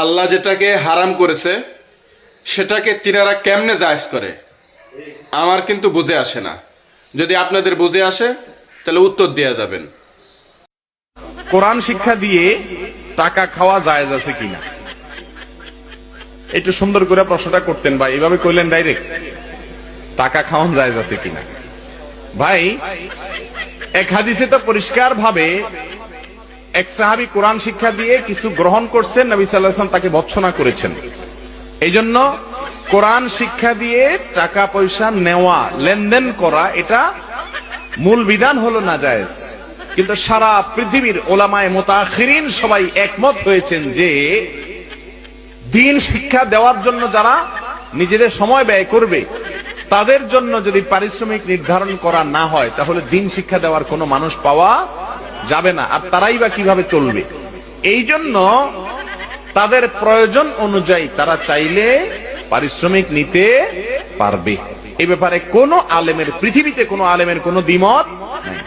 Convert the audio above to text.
আল্লাহ যেটাকে হারাম করেছে সেটাকে তিনারা কেমনে জায়েজ করে আমার কিন্তু বুঝে আসে না। যদি আপনাদের বুঝে আসে তাহলে উত্তর দেয়া যাবেন। কোরআন শিক্ষা দিয়ে টাকা খাওয়া জায়েজ আছে কিনা, একটু সুন্দর করে প্রশ্নটা করতেন ভাই, এভাবে কইলেন ডাইরেক্ট টাকা খাওয়ান জায়েজ আছে কিনা। ভাই এক হাদিসে তো পরিষ্কার ভাবে এক সাহাবী কোরআন শিক্ষা দিয়ে কিছু গ্রহণ করছেন, নবী সাল্লাল্লাহু আলাইহি ওয়াসাল্লাম তাকে ভর্ৎসনা করেছেন। এই জন্য কোরআন শিক্ষা দিয়ে টাকা পয়সা নেওয়া, লেনদেন করা, এটা মূল বিধান হলো না জায়েজ। কিন্তু সারা পৃথিবীর ওলামায়ে মুতাআখিরিন সবাই একমত হয়েছেন যে দ্বীন শিক্ষা দেওয়ার জন্য যারা নিজেদের সময় ব্যয় করবে তাদের জন্য যদি পারিশ্রমিক নির্ধারণ করা না হয় তাহলে দ্বীন শিক্ষা দেওয়ার কোনো মানুষ পাওয়া যাবে না। আর তারাই বা কিভাবে চলবে? এই জন্য তাদের প্রয়োজন অনুযায়ী তারা চাইলে পারিশ্রমিক নিতে পারবে। এই ব্যাপারে কোনো আলেমের, পৃথিবীতে কোনো আলেমের কোনো দ্বিমত নাই।